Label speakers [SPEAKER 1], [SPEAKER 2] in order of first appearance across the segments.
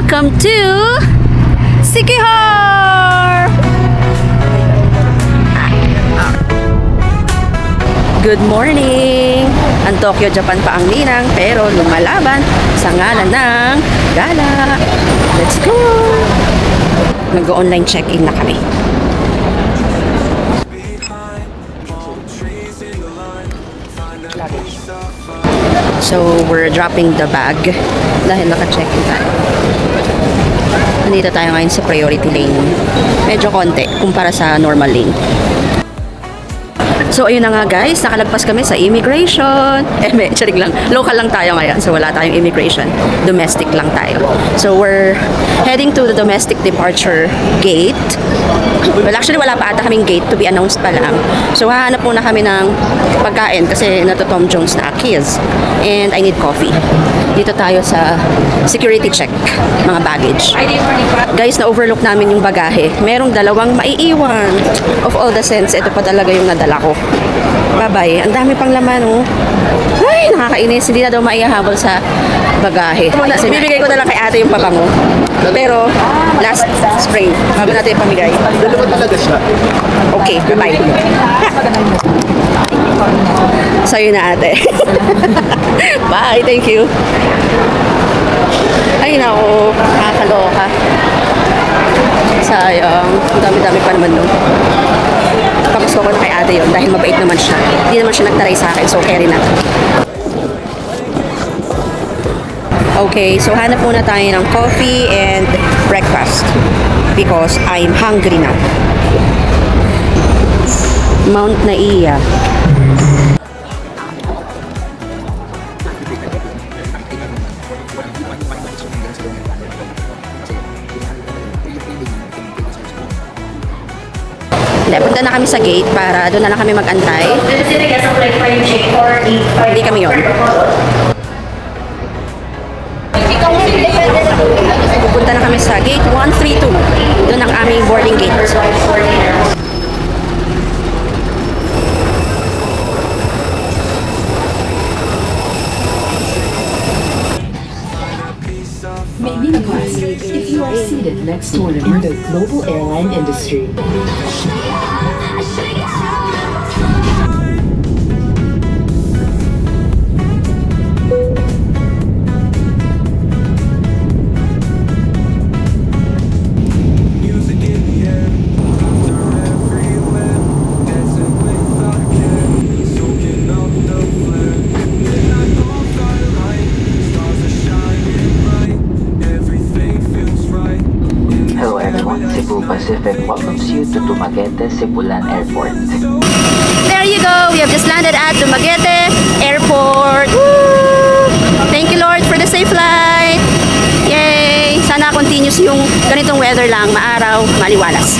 [SPEAKER 1] Welcome to Sikihor! Good morning! Ang Tokyo, Japan pa ang ninang pero lumalaban sa ngalan ng gala. Let's go! Nag-online check-in na kami. So, we're dropping the bag dahil naka-check-in tayo. Nandito tayo ngayon sa priority lane. Medyo konti kumpara sa normal lane. So, ayun na nga guys, nakalagpas kami sa immigration. Charing lang. Local lang tayo ngayon. So, wala tayong immigration. Domestic lang tayo. So, we're heading to the domestic departure gate. Well, actually, wala pa ata kaming gate to be announced pa lang. So, hahanap muna kami ng pagkain kasi nato Tom Jones na Akiz. And I need coffee. Dito tayo sa security check, mga baggage. Guys, na-overlook namin yung bagahe. Merong dalawang maiiwan. Of all the sense, ito pa talaga yung nadala ko. Bye-bye. Ang dami pang laman, oh. Ay, nakakainis. Hindi na daw maihahabol sa bagahe. Bibigay ko na lang kay ate yung pabango. Pero, last spring, bago natin pamigay.
[SPEAKER 2] Dalawa talaga siya.
[SPEAKER 1] Okay, bye. Sa'yo na ate. Bye, thank you. Ay, naku, nakakaloka. Sayang. Ang dami-dami pa naman nun. Pagusto ko na kay ate yun dahil mabait naman siya. Hindi naman siya nagtaray sa akin, so carry na. Okay, so hanap muna tayo ng coffee and breakfast because I'm hungry now. Mount Naiya. Punta na kami sa gate para doon na lang kami mag-antay. Hindi kami yun. Pupunta na kami sa gate 132. Doon ang aming boarding gate.
[SPEAKER 3] Maybe if you are seated next to one in the global airline industry.
[SPEAKER 4] Cebu Pacific welcomes you to Dumaguete Cebulan Airport.
[SPEAKER 1] There you go! We have just landed at Dumaguete Airport. Woo! Thank you Lord for the safe flight! Yay! Sana continuous yung ganitong weather lang, maaraw, maliwalas.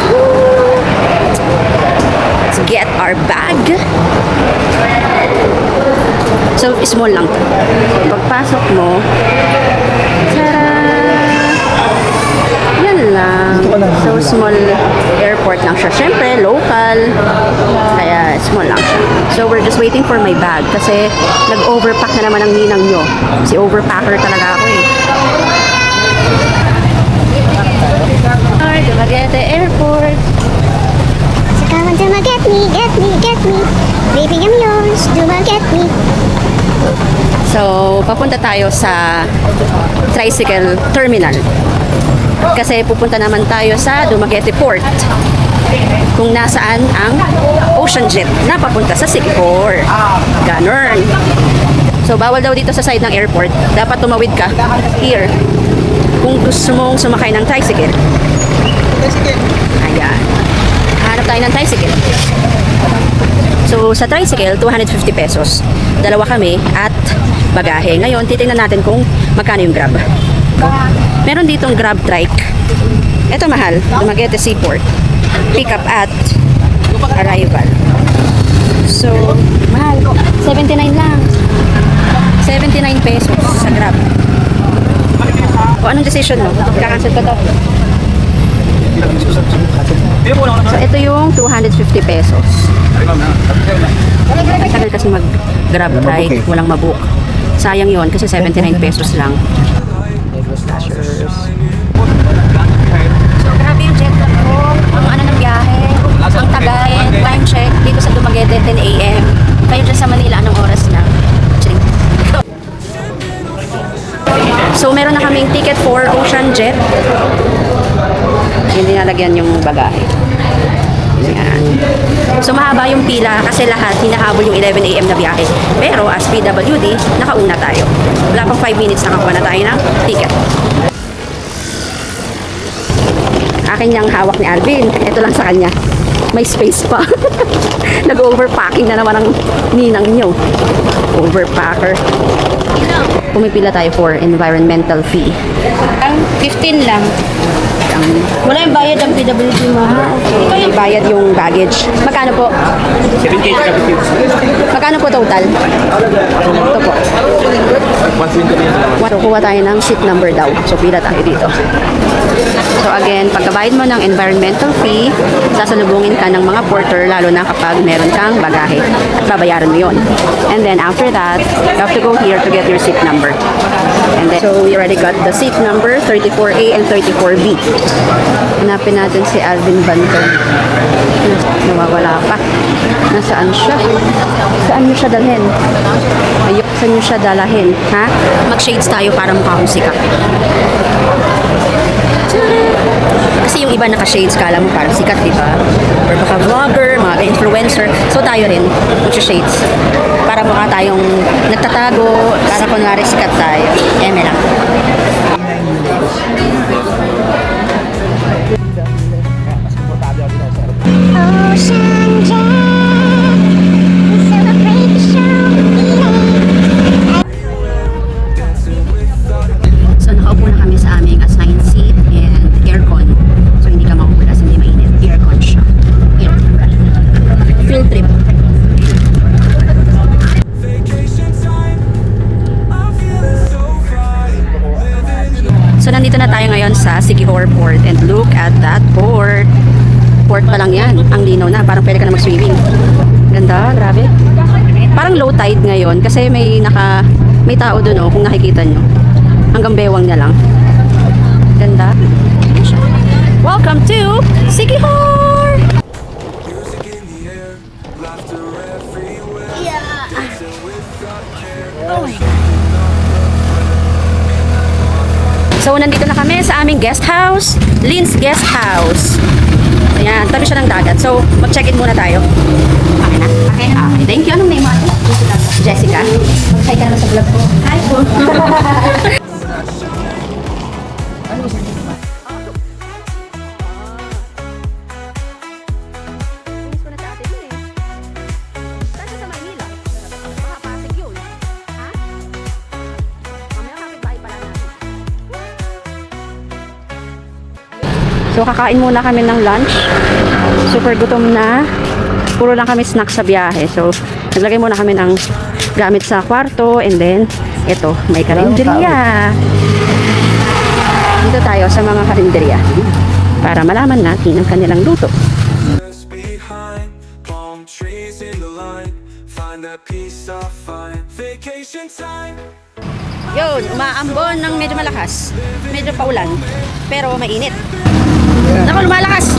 [SPEAKER 1] Woo! Let's get our bag. So, small lang to. Pagpasok mo, lang. So, small airport lang siya. Siyempre, local. Kaya, small lang siya. So, we're just waiting for my bag. Kasi, nag-overpack na naman ang ninang nyo. Si overpacker talaga ako eh. Dumaguete Airport.
[SPEAKER 5] So come on, Dumaguete me, get me, get me. Baby, I'm yours, Dumaguete me.
[SPEAKER 1] So, papunta tayo sa tricycle terminal. Kasi pupunta naman tayo sa Dumaguete Port kung nasaan ang ocean jet na papunta sa Sikihor. Ganon. So, bawal daw dito sa side ng airport. Dapat tumawid ka here kung gusto mong sumakay ng tricycle. Ayan. Hanap tayo ng tricycle. So, sa tricycle, 250 pesos. Dalawa kami at bagahe. Ngayon, titingnan natin kung magkano yung grab. Meron ditong grab trike. Ito mahal, Dumaguete Seaport. Pick up at arrival. So, mahal. 79 lang. 79 pesos sa grab. O, anong decision mo? Kakancel ko to. So, ito yung 250 pesos. Tagal kasi mag-grab trike, walang mabook. Sayang yon kasi 79 pesos lang. So, grabe yung jet lag ko. Ang ano ng biyahe. Ang tagal. Time check dito sa Dumaguete, 10 a.m. Kayo dyan sa Manila, anong oras na? Ching. So, meron na kaming ticket for Ocean Jet. Hindi nalagyan yung bagahe. Yan. So, mahaba yung pila kasi lahat hinahabol yung 11 a.m. na biyahe. Pero, as PWD, nakauna tayo. Wala pang 5 minutes, nakakuha na tayo ng ticket. Akin yung hawak ni Alvin. Ito lang sa kanya. May space pa. Nag-overpacking na naman ang ninang nyo. Overpacker. Pumipila tayo for environmental fee. Ang 15 lang. Wala yung bayad ang PWD mo. Okay. Bayad yung baggage. Magkano po?
[SPEAKER 2] 7K sa kapitid.
[SPEAKER 1] Magkano po total? Ito po. So, kuha tayo ng seat number daw. So, pila tayo dito. So, again, pagkabayad mo ng environmental fee, sasalubungin ka ng mga porter, lalo na kapag meron kang bagahe. At babayaran mo yun. And then, after that, you have to go here to get your seat number. And then, so, we already got the seat number, 34A and 34B. Hanapin natin si Alvin Bantog. Nawawala pa. Nasaan siya? Saan mo siya dalhin? Ayun, saan mo siya dalahin? Ha? Mag-shades tayo para mukha akong sikat. Kasi yung iba naka-shades, kala mo parang sikat, di ba? Or baka vlogger, mga influencer. So tayo rin, mag-shades. Para mukha tayong nagtatago, para kunwari sikat tayo. Eme lang.
[SPEAKER 5] Ocean Jet, celebrate the show feeling.
[SPEAKER 1] So nakaupo na kami sa aming assigned seat and aircon. So hindi ka makukulas, hindi mainit. Aircon siya. Field trip. So nandito na tayo ngayon sa Siquijor Port and look at that port. Port pa lang yan. Ang linaw na. Parang pwede ka na mag-swimming. Ganda, grabe. Parang low tide ngayon kasi may tao doon kung nakikita nyo. Hanggang bewang niya lang. Ganda. Welcome to Siquijor! So, nandito na kami sa aming guest house. Lynn's Guest House. Ayan, tabi siya ng dagat. So, mag-check-in muna tayo. Okay na? Okay. Thank you. Anong name mo? Jessica. Mag-hi ka naman sa vlog ko. Hi po. So, kakain muna kami ng lunch. Super gutom na. Puro lang kami snacks sa biyahe. So, naglagay muna kami ng gamit sa kwarto. And then, ito, may karinderya. Dito tayo sa mga karinderya. Para malaman natin ang kanilang luto.
[SPEAKER 6] Behind palm trees in the line, find that peace I find. Vacation time.
[SPEAKER 1] Yun, umaambon ng medyo malakas. Medyo paulan. Pero mainit. Ako, lumalakas!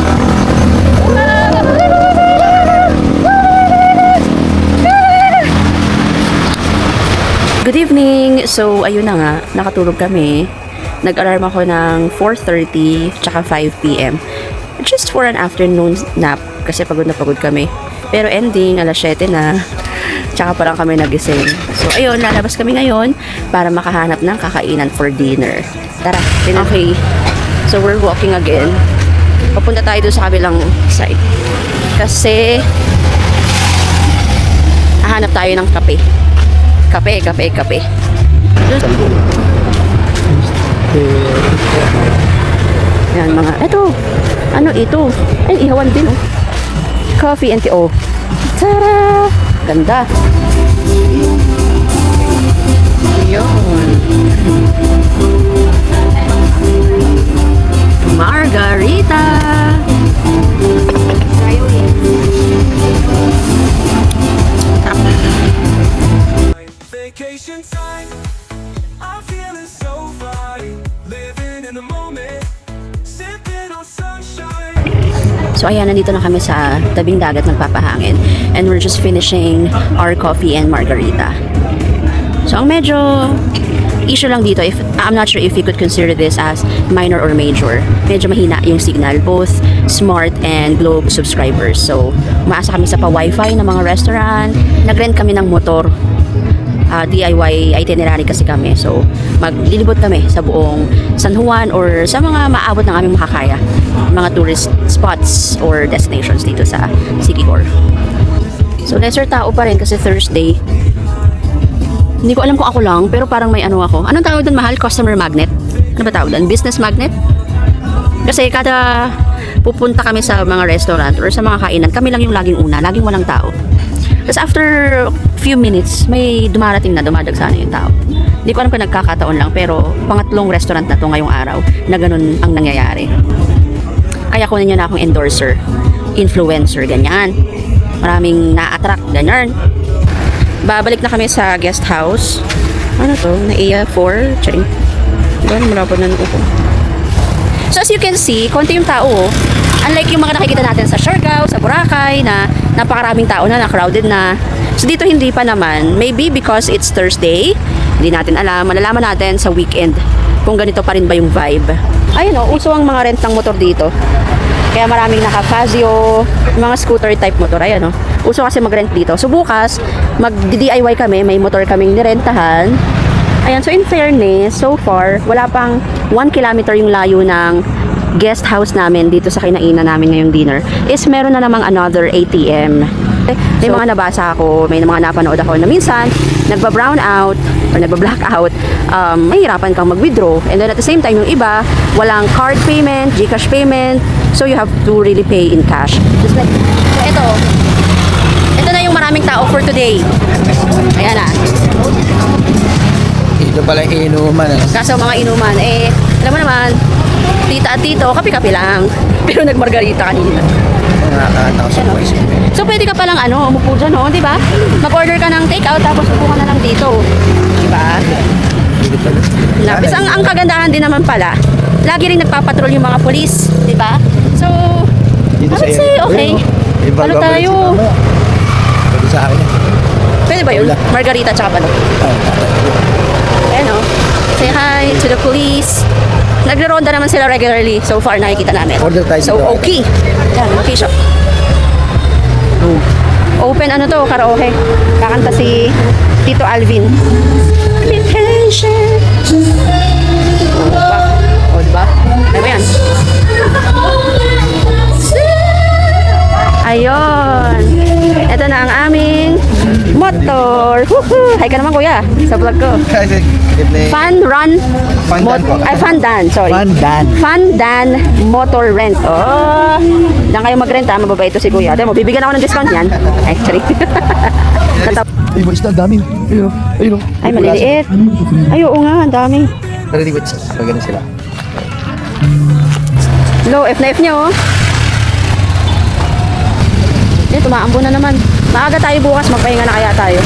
[SPEAKER 1] Good evening! So, ayun na nga, nakatulog kami. Nag-alarm ako ng 4:30 tsaka 5 p.m. Just for an afternoon nap kasi pagod na pagod kami. Pero ending, alas 7 na. Tsaka parang kami nagising. So, ayun, lalabas kami ngayon para makahanap ng kakainan for dinner. Tara, okay. So, we're walking again. Papunta tayo doon sa kabilang side. Kasi, hahanap tayo ng kape. Kape. Yan, mga, eto. Ano ito? Ay, ihawan din, oh. Coffee and tea, oh. Tara! Ganda. Yun. Margarita.
[SPEAKER 6] Vacation time.
[SPEAKER 1] So ayan, nandito na kami sa tabing dagat nagpapahangin. And we're just finishing our coffee and margarita. So ang medyo issue lang dito, I'm not sure if you could consider this as minor or major. Medyo mahina yung signal, both Smart and Globe subscribers. So umaasa kami sa pa-wifi ng mga restaurant. Nag-rent kami ng motor. DIY itinerary kasi kami. So maglilibot kami sa buong San Juan or sa mga maabot ng aming makakaya. Mga tourist spots or destinations dito sa Siquijor. So lesser tao pa rin kasi Thursday. Hindi ko alam kung ako lang, pero parang may ano ako. Anong tawag doon, mahal? Customer magnet? Ano ba tawag doon? Business magnet? Kasi kada pupunta kami sa mga restaurant or sa mga kainan, kami lang yung laging una, laging walang tao. Tapos after few minutes, may dumadagsana yung tao. Hindi ko alam kung nagkakataon lang, pero pangatlong restaurant na to ngayong araw na ganun ang nangyayari. Kaya kunin nyo na akong endorser, influencer, ganyan. Maraming na-attract, ganyan. Babalik na kami sa guest house. Ano to? Naiya 4? Charing. Doon, malapad na upo. So as you can see, konti yung tao. Unlike yung mga nakikita natin sa Siargao, sa Boracay, na napakaraming tao na, crowded na. So dito hindi pa naman. Maybe because it's Thursday. Hindi natin alam. Malalaman natin sa weekend kung ganito pa rin ba yung vibe. Ayun o, uso ang mga rent ng motor dito. Kaya maraming naka-Fazio, mga scooter type motor. Ayan o. Uso kasi mag-rent dito. So bukas, mag-DIY kami. May motor kaming nirentahan. Ayan, so in fairness, so far, wala pang 1 kilometer yung layo ng guest house namin dito sa kinainan namin ngayong dinner. Is meron na namang another ATM. May mga nabasa ako, may mga napanood ako na minsan, nagba-brown out or nagba-black out, mahirapan kang mag-withdraw. And then at the same time, yung iba, walang card payment, GCash payment, so you have to really pay in cash. Just like, so ito na yung maraming tao for today. Ayan na.
[SPEAKER 2] Ito pala yung inuman.
[SPEAKER 1] Kaso mga inuman, alam mo naman, tita at tito, kape-kape lang. Pero nagmargarita kanina.
[SPEAKER 2] Nakakatawa sa voice.
[SPEAKER 1] So pwede ka palang umupo dyan, no? Di ba? Mag-order ka ng take-out tapos upo ka na lang dito. Di ba? Lapis. Ang kagandahan din naman pala, lagi rin nagpapatrol yung mga polis. Di ba? So, I would say, okay. Ano tayo?
[SPEAKER 2] Pwede sa akin.
[SPEAKER 1] Pwede ba yun? Margarita tsaka balot. Ayan o. Say hi to the police. Nagre-ronda naman sila regularly. So far, nakikita namin.
[SPEAKER 2] Order tayo
[SPEAKER 1] So,
[SPEAKER 2] dito.
[SPEAKER 1] okay. Yan, okay siya. Open karaoke. Kakanta si Tito Alvin. Be patient. O, diba? Ano ba yan? Ayun. Ito na ang aming motor. Woohoo! Hi ka naman kuya sa vlog ko. Fun Run
[SPEAKER 2] Fundan po.
[SPEAKER 1] Fundan, sorry. Fundan Motor Rent. Oh, diyan kayo mag-rent ha, mababait ito si kuya. Demo, bibigyan ako ng discount yan. Actually.
[SPEAKER 2] Ay, boys na, dami. Ayun, ayun.
[SPEAKER 1] Ay, maliliit. Ay, oo nga, ang dami.
[SPEAKER 2] Tara, di boys. Pag ganun sila.
[SPEAKER 1] Low, F na F nyo, oh. Tumaambo na naman. Maaga tayo bukas, magpahinga na kaya tayo.